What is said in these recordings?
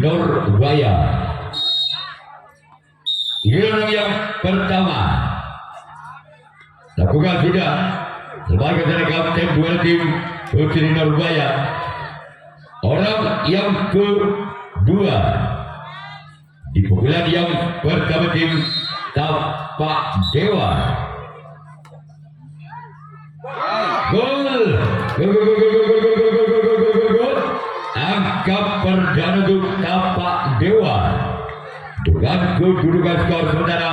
Nurbaya. Giliran yang pertama lakukan sudah sebagai dari kapten dua tim Putri Nurbaya. Orang yang kedua di pukulan yang pertama tim Tapak Dewa. Gol. Angka perdana untuk Tapak Dewa dengan kedudukan skor sementara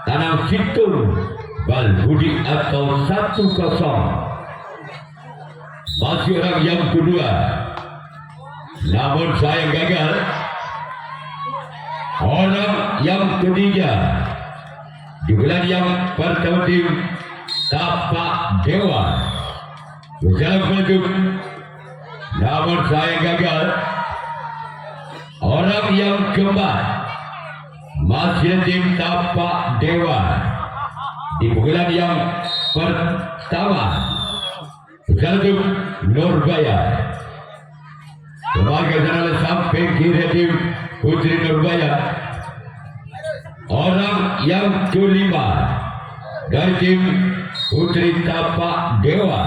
Tanah Situng Balbudi atau 1-0. Masih orang yang kedua, namun saya gagal. Orang yang ketiga di bulan yang pertama tim Tapak Dewa berjalan maju, namun saya gagal. Orang yang keempat masih tim Tapak Dewa di bulan yang pertama berjalan Nurbaya. Sebagai jalan sampai kiri tim Putri Nurbaya. Orang yang kelima dari tim Putri Tapak Dewa.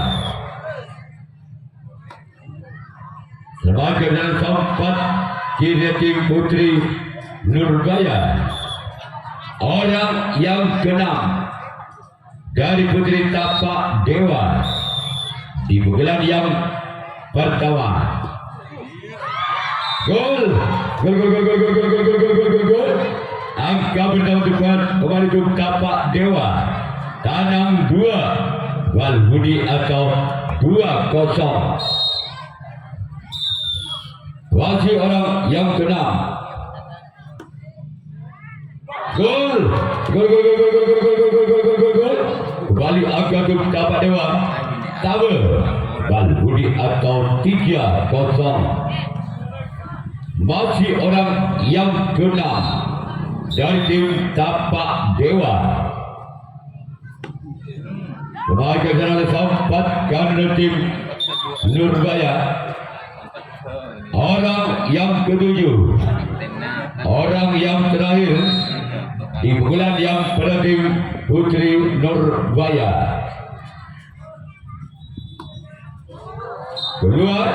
Sebagai jalan sampai kiri tim Putri Nurbaya. Orang yang keenam dari Putri Tapak Dewa di pukulan yang pertama. Gol. Angka pertama depan kembali untuk Tapak Dewa. Tanang 2 Balbudi atau 2-0. Masih orang yang keenam. Gol. Kembali angka untuk Tapak Dewa. Tabe Balbudi atau 3-0. Masih orang yang keenam dari tim Tapak Dewa. Sebagai jalan sempat karena tim Nurbaya. Orang yang ketujuh, orang yang terakhir di bulan yang pada tim Putri Nurbaya. Keluar.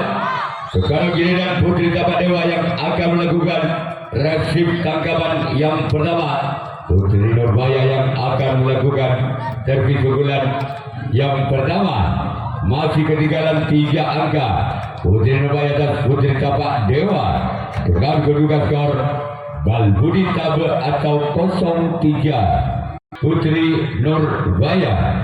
Sekarang giliran Putri Tapak Dewa yang akan melakukan reaksi tangkapan yang pertama. Putri Nurbaya yang akan melakukan servis pukulan yang pertama. Masih ketinggalan 3 angka. Putri Nurbaya dan Putri Tapak Dewa dengan kedudukan skor Balbudi Tabe atau 0-3 Putri Nurbaya.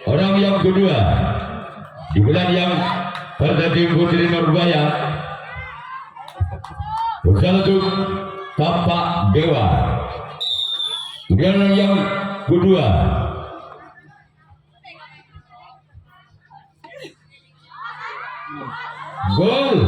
Orang yang kedua di bulan yang pada tim Putri Nurbaya bersama untuk Tapak Dewa. Kemudian yang kedua gol.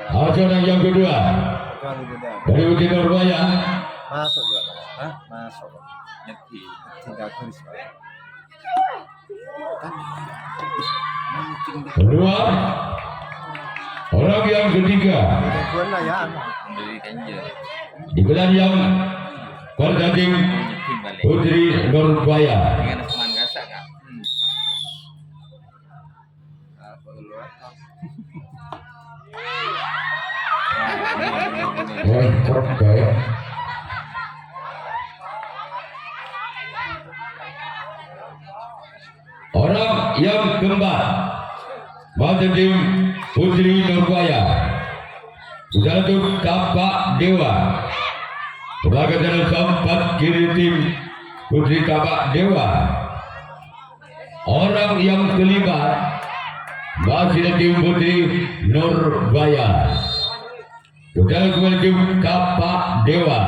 Hasil yang kedua dari Putri Nurbaya masuk masuk tinggal tulis kedua. Orang yang ketiga di bulan yang pada tim Putri Nurbaya. Orang yang keempat pada tim Putri Nurbaya sudah untuk Tapak Dewa. Sebagai jalan sempat kiri tim Putri Tapak Dewa. Orang yang kelima masih tim Putri Nurbaya. Gagal menuju Tapak Dewa.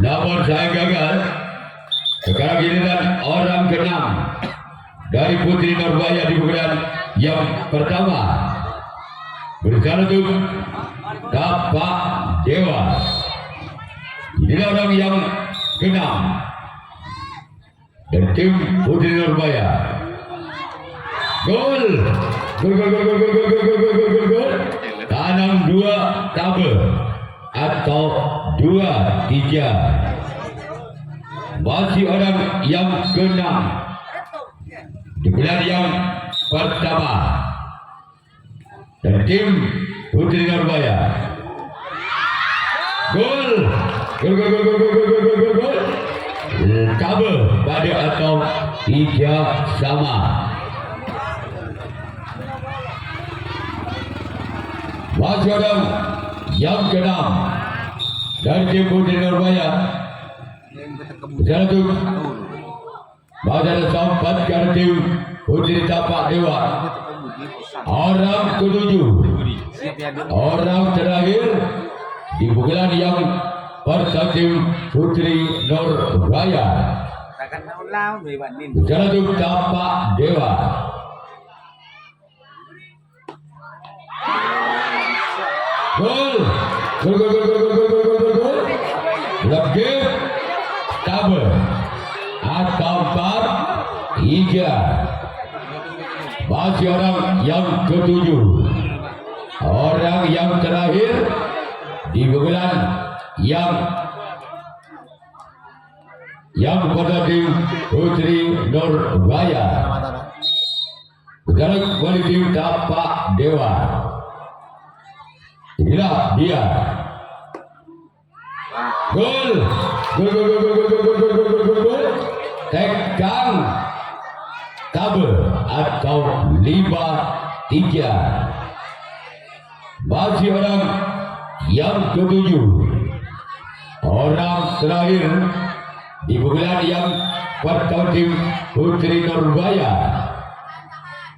Namun saya gagal. Sekarang giliran orang ke-6 dari Putri Nurbaya di bulan yang pertama. Bersama untuk Tapak Dewa. Inilah orang yang ke-6 dan tim Putri Nurbaya. Gol. Gol. Tanam 2 tabel atau 2-3. Masih orang yang ke-6 di bulan yang pertama dan tim Putri Nurbaya. Gol. Tabel pada atau 3 sama. Masih orang yang ke-6 dari tim Putri Nurbaya. Satu pada sampai ke tim Putri Tapak Dewa. Orang ke-7, orang terakhir di bulan yang pertama tim Putri Nurbaya. Satu Tapak Dewa. Gol. Lagi tabel atau 4-3. Masih orang yang ke-7, orang yang terakhir di bulan yang pada tim Putri Nurbaya. Sekarang kembali tim Tapak Dewa. Inilah dia. Gol. Tekan tabel atau 5-3. Masih orang yang ke-7, orang terakhir di bulan yang pertama tim Putri Nurbaya.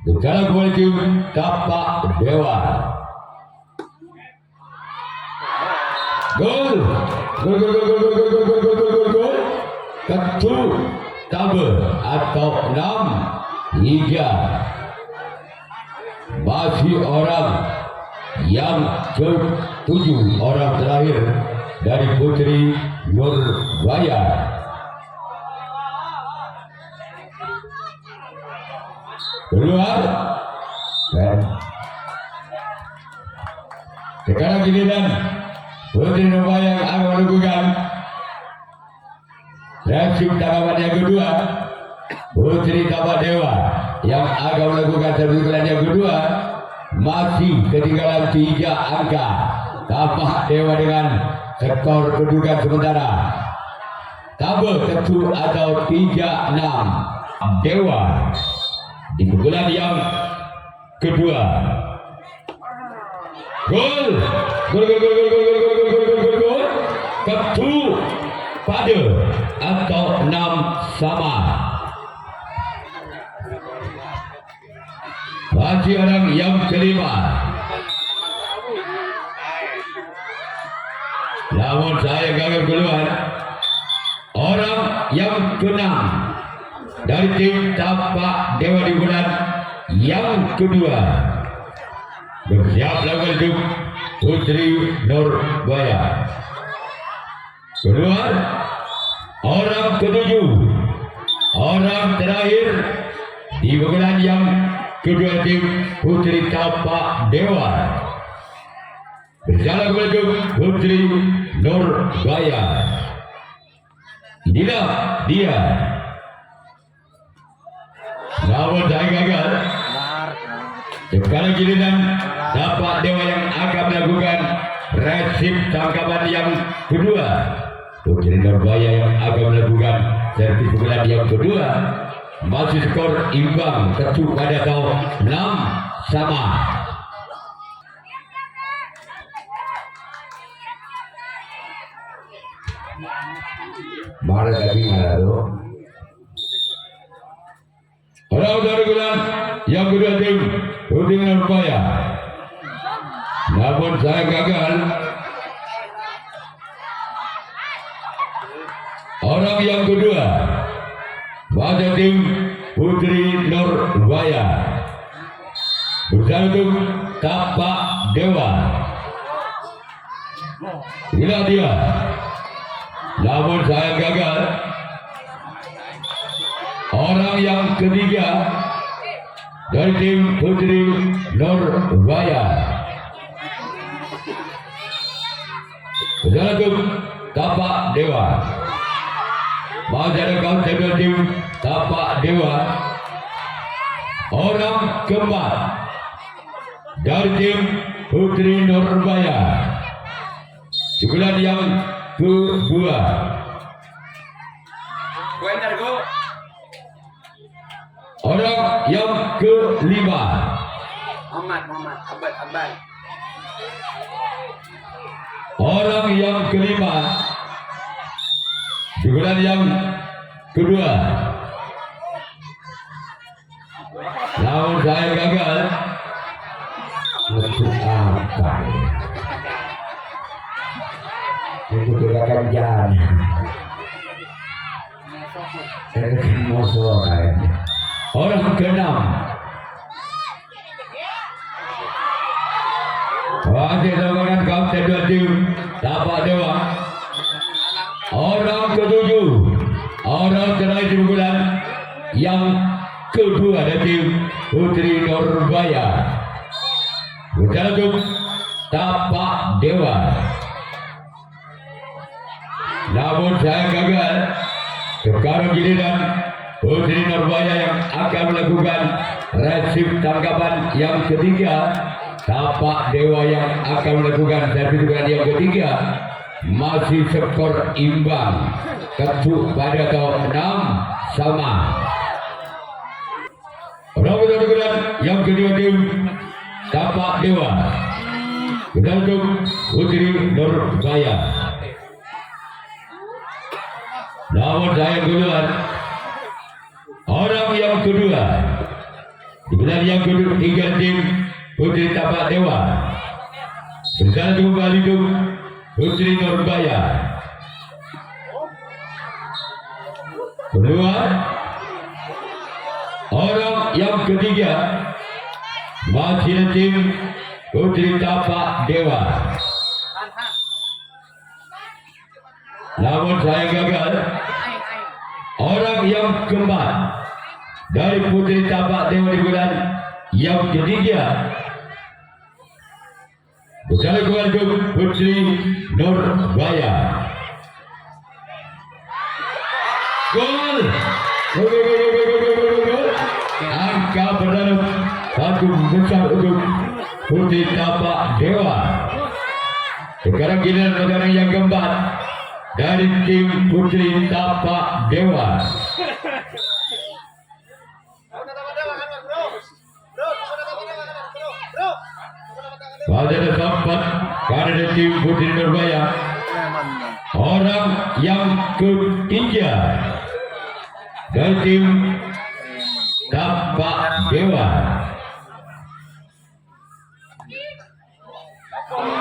Sekarang kembali tim Tapak Dewa. Gol. Ketu tabel atau 6-3. Masih orang yang ke-7, orang terakhir dari Putri Nurbaya. Keluar. Sekarang giliran Putri Nurbaya yang akan melakukan reaksi tanggapan yang kedua. Putri Tapak Dewa yang akan melakukan serbukan yang kedua. Masih ketinggalan 3 angka. Tapak Dewa dengan skor kedudukan sementara. Tabel ketu atau 3-6. Dewa di bulan yang kedua. Gol. Ketu pada atau 6 sama. Masih orang yang kelima. Namun saya gagal keluar. Orang yang ke-6 dari tim Tapak Dewa di bulan yang kedua. Bersiap lawan tim Putri Nurbaya. Keluar. Orang ke-7, orang terakhir di bulan yang kedua tim Putri Tapak Dewa. Berjalan menuju Putri Nurbaya. Inilah dia. Namun saya gagal. Sekarang giliran Tapak Dewa yang akan melakukan resip tangkapan yang kedua. Putri Nurbaya yang akan melakukan servis bulan yang kedua. Masih skor imbang, ketu pada atau 6 sama. Marah tapi marah loh. Orang dari bulan yang Yang kedua tim Putri Nurbaya. Namun saya gagal. Orang yang kedua pada tim Putri Nurbaya bersama tim Tapak Dewa. Inilah dia. Namun saya gagal. Orang yang ketiga dari tim Putri Nurbaya bersama tim Tapak Dewa. Masih ada kawan tim Tapak Dewa. Orang keempat dari tim Putri Nurbaya. Bulan yang kedua. Orang yang kelima. Abad. Orang yang kelima. Bulan yang kedua. Namun saya gagal. Untuk apa? Untuk gerakan jalan. Orang keenam. Masih dengan kapten dua tim Tapak Dewa. Orang ketujuh. Orang terakhir bulan yang kedua dari tim Putri Nurbaya. Bersama tim Tapak Dewa. Namun saya gagal. Sekarang giliran Putri Nurbaya yang akan melakukan resip tangkapan yang ketiga. Tapak Dewa yang akan melakukan servis yang ketiga. Masih skor imbang. Ketuk pada tahun 6 sama. Orang yang kedua tim Tapak Dewa. Untuk Putri Nurbaya. Namun saya duluan. Orang yang kedua. Bulan yang kedua tiga tim Putri Tapak Dewa. Bersama kembali itu Putri Nurbaya. Kedua. Orang yang ketiga masih tim Putri Tapak Dewa. Namun saya gagal. Orang yang keempat dari Putri Tapak Dewa di bulan yang ketiga. Bersama keluarga Putri Nurbaya. Gol. Angka perdana satu besar untuk Putri Tapak Dewa. Sekarang giliran saudara yang keempat dari tim Putri Tapak Dewa. Pada tempat pada tim Putri Nurbaya. Orang yang ketiga dari tim Tapak Dewa.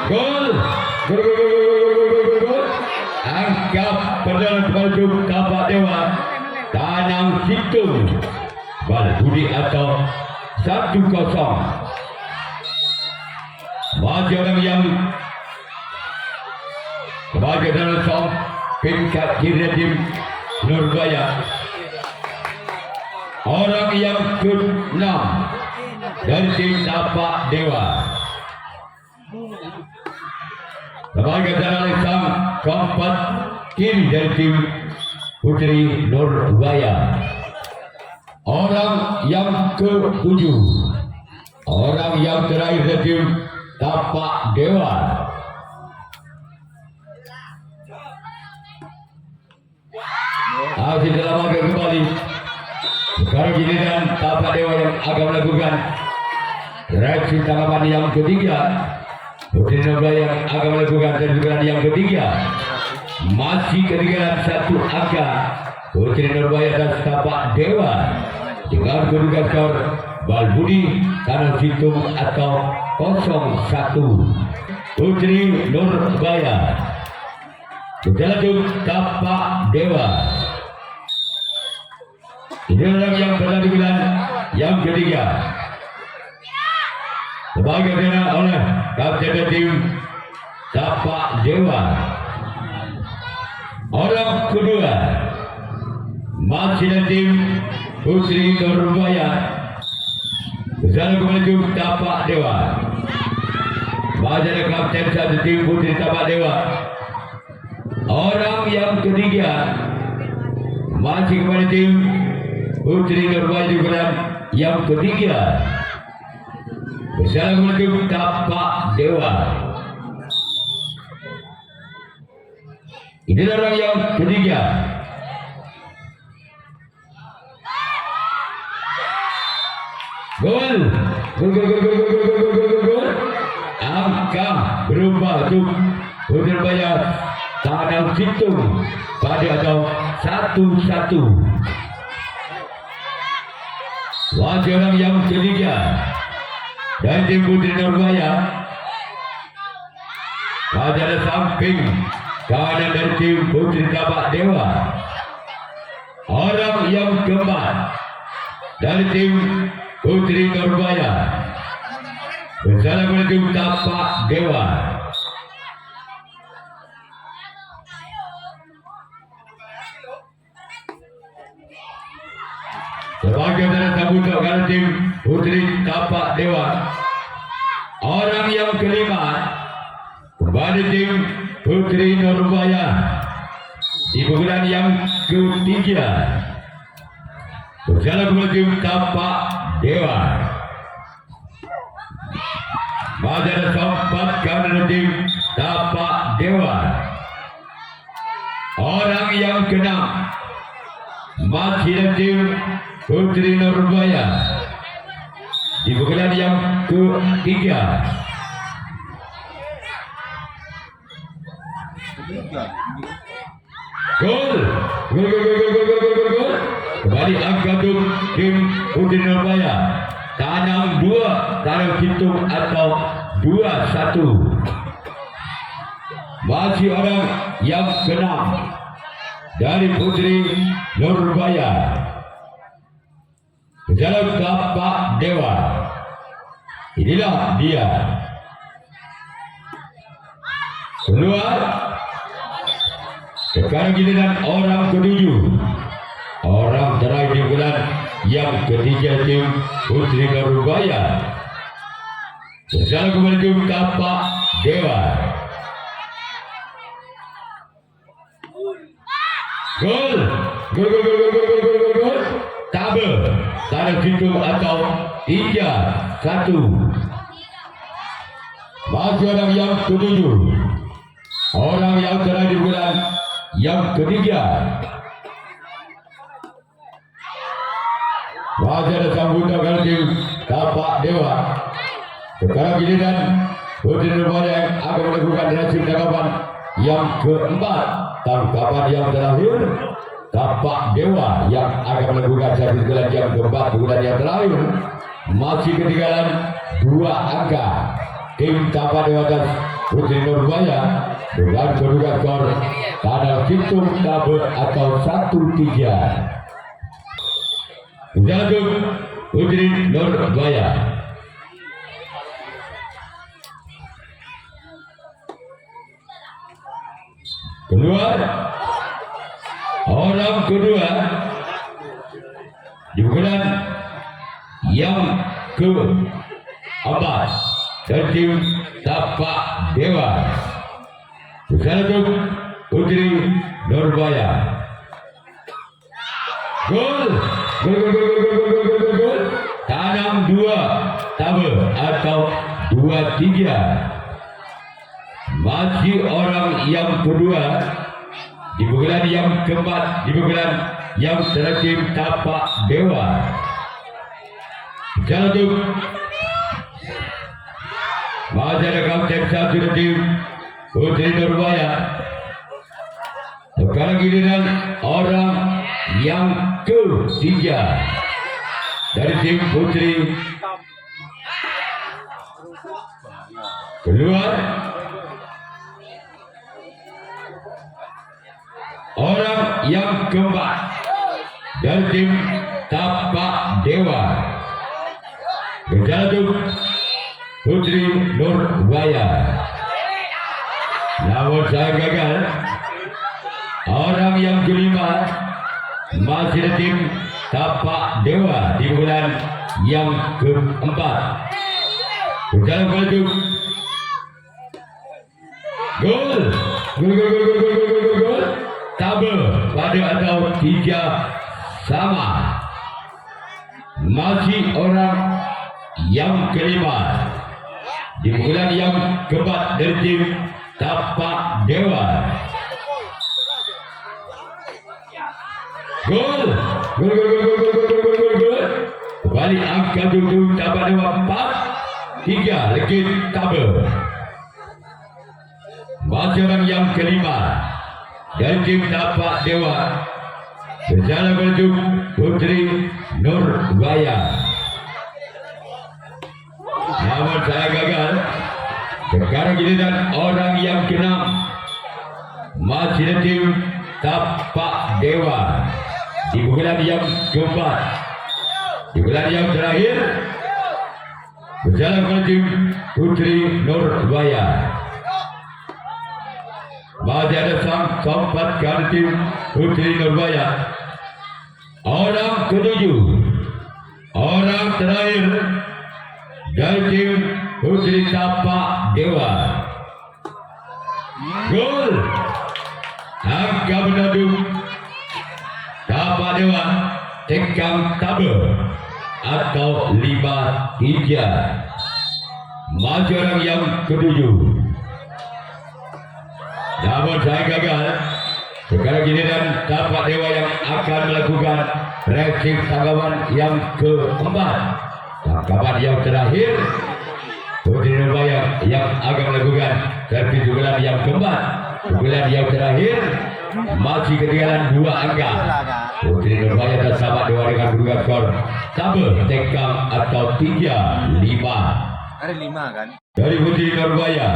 Gol. Angka perdana untuk Tapak Dewa. Tanam Situng Balbudi atau 1-0. Masih orang yang sebagai dalam som pingkat kiri tim Nurbaya. Orang yang ke-6 dari tim Tapak Dewa. Sebagai dalam som keempat kiri dari tim Putri Nurbaya. Orang yang ke-7. Orang yang terakhir dari tim Tapak Dewa. Masih dalam agak kembali. Sekarang giliran Tapak Dewa yang akan melakukan reaksi tangkapan yang ketiga. Putri Nurbaya yang akan melakukan servis yang ketiga. Masih ketinggalan satu angka. Putri Nurbaya dan Tapak Dewa dengan kedudukan skor Balbudi Tanah Situng atau 01 Putri Nurbaya. Berlanjut Tapak Dewa. Ini orang yang berada di bulan yang ketiga. Sebagai pemain oleh kapten tim Tapak Dewa. Orang kedua masih tim Putri Nurbaya. Bersama menuju Tapak Dewa. Masih kapten satu tim Putri Tapak Dewa. Orang yang ketiga masih kepada tim Putri Nurbaya di bulan yang ketiga. Bersama menuju Tapak Dewa. Inilah orang yang ketiga. Gol. Angka berubah untuk Putri Nurbaya Tanah Situng pada atau 1-1. Masih orang yang ketiga dan tim Putri Nurbaya pada samping kanan dari tim Putri Tapak Dewa. Orang yang keempat dari tim Putri Nurbaya bersama menuju Tapak Dewa. Sebagai tanda sambutan dari tim Putri Tapak Dewa. Orang yang kelima kembali tim Putri Nurbaya di bulan yang ketiga bersama menuju Tapak Dewa. Masih ada sempat kanan tim Tapak Dewa. Orang yang keenam masih tim Putri Nurbaya di bulan yang ketiga. Gol. Kembali angka untuk tim Putri Nurbaya. Tanam 2 Tanah Situng atau 2-1. Masih orang yang keenam dari Putri Nurbaya. Dalam Tapak Dewa. Inilah dia. Keluar. Sekarang giliran orang ketujuh. Orang terakhir di bulan yang ketiga tim Putri Nurbaya. Bersama kembali tim Tapak Dewa. Gol. Tabel Tanah Situng atau 3-1. Masih orang yang ketujuh. Orang yang terakhir di bulan yang ketiga. Masih ada sambutan dari tim Tapak Dewa. Sekarang giliran Putri Nurbaya yang akan melakukan nasib tangkapan yang keempat. Tangkapan yang terakhir Tapak Dewa yang akan melakukan satu bulan yang keempat bulan yang terakhir. Masih ketinggalan 2 angka. Tim Tapak Dewa atas Putri Nurbaya dengan kedudukan skor Tanah Situng tabel atau 1-3. Jatuh Putri Nurbaya. Keluar. Orang kedua di bulan yang keempat dari tim Tapak Dewa. Bersama Putri Nurbaya. Gol. Tanam 2 tabel atau 2-3. Masih orang yang kedua di bulan yang keempat di bulan yang terakhir Tapak Dewa. Jatuh. Masih ada kapten satu tim Putri Nurbaya. Sekarang giliran orang yang ketiga. dari tim putri keluar. Orang yang keempat dari tim Tapak Dewa berjatuh Putri Nurbaya. Namun saya gagal. Orang yang kelima masih dari tim Tapak Dewa di bulan yang keempat. Berjalan maju. Gol. Gol. Tabel pada atau 3 sama. Masih orang yang kelima di bulan yang keempat dari tim Tapak Dewa. Gol. Kembali angka tujuh Tapak Dewa 4-3 legit tabel. Masih orang yang kelima dari tim Tapak Dewa berjalan menuju Putri Nurbaya. Namun saya gagal. Sekarang giliran orang yang keenam masih dari tim Tapak Dewa di bulan yang keempat. Di bulan yang terakhir berjalan menuju Putri Nurbaya. Masih ada sempat kali tim Putri Nurbaya. Orang ketujuh, orang terakhir dari tim Putri Tapak Dewa. Gol. Angka menandung Tapak Dewa tekan tabel atau 5-3. Masih orang yang ketujuh. Namun saya gagal. Sekarang giliran Tapak Dewa yang akan melakukan reaksi tanggapan yang keempat. Tanggapan yang terakhir Putri Nurbaya yang akan melakukan servis dugaan yang keempat. Dugaan yang terakhir masih ketinggalan 2 angka. Putri Nurbaya bersama Dewa dengan dugaan skor tabel tekang atau 3-5. Ada 5 kan? Dari Putri Nurbaya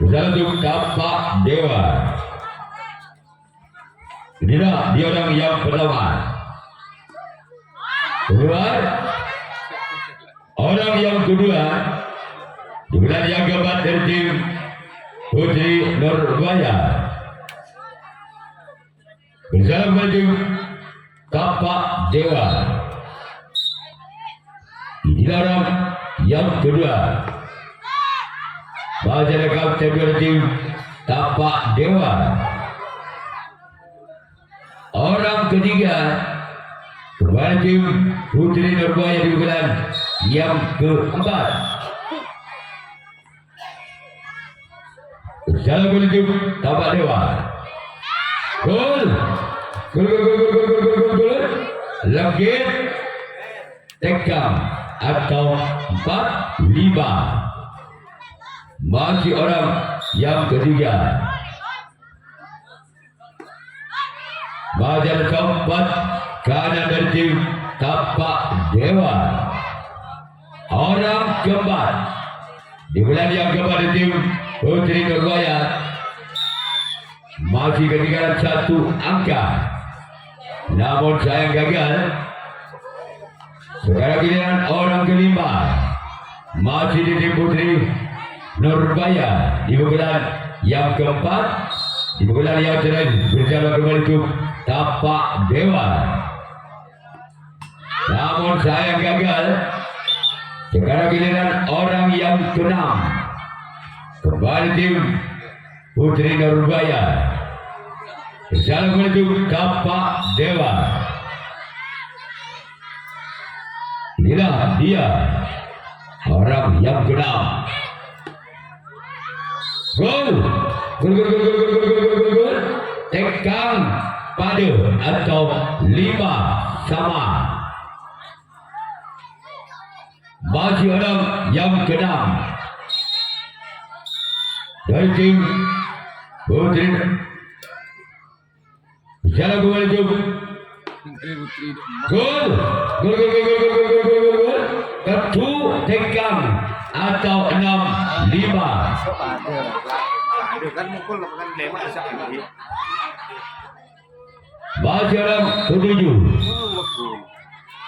berjalan untuk Tapak Dewa. Inilah dia orang yang pertama. Keluar. Orang yang kedua di bulan yang keempat dari tim Putri Nurbaya berjalan menuju Tapak Dewa. Inilah orang yang kedua. Baca rekam dari tim Tapak Dewa. Orang ketiga kepada tim Putri Nurbaya di bulan yang keempat. Berjalan menuju Tapak Dewa. Gol. Gol. Legit tekam atau 4-5. Masih orang yang ketiga. Baca keempat kanan dari tim Tapak Dewa. Orang keempat di bulan yang keempat dari tim Putri Nurbaya masih ketinggalan 1 angka. Namun saya gagal. Sekarang giliran orang kelima masih di tim Putri Nurbaya di bulan yang keempat. Di bulan yang terakhir berjalan kembali ke Tapak Dewa. Namun saya gagal. Sekarang giliran orang yang keenam kembali tim Putri Nurbaya berjalan menuju Tapak Dewa. Inilah dia orang yang keenam. Gol. Gol. Tekan pada atau 5 sama. Masih orang yang keenam dari tim Putri berjalan menuju Dari putri itu. Gol. Gol gol gol gol gol gol gol gol gol. Ketu tegang atau 6-5. Aduh kan mukul kan lema bisa ini. Masih dalam 7.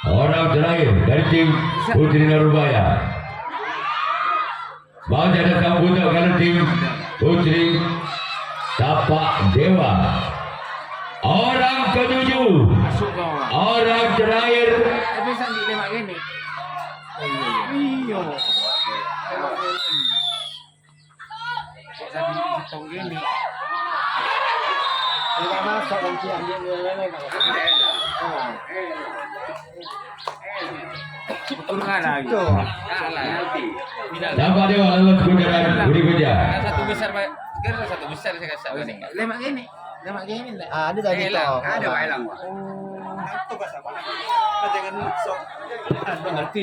Orang terakhir dari tim Putri Narubaya. Masih ada sambutan dari tim Putri Tapak Dewa. Orang ke-7. Masuk kau. Orang terakhir. Bisa di lema gini. Iyo. Bisa di hitung gini. Tidak masuk dan siang dia lele Betul nggak lagi? Kalah nanti. Tapak Dewa lolos putaran berikutnya. Satu besar pak. Kira satu besar saya kasih ini. Lema gini. Lema gini enggak? ada tadi toh. Ada Pak Elang. Itu bahasa apa? Jangan sok. Ngerti.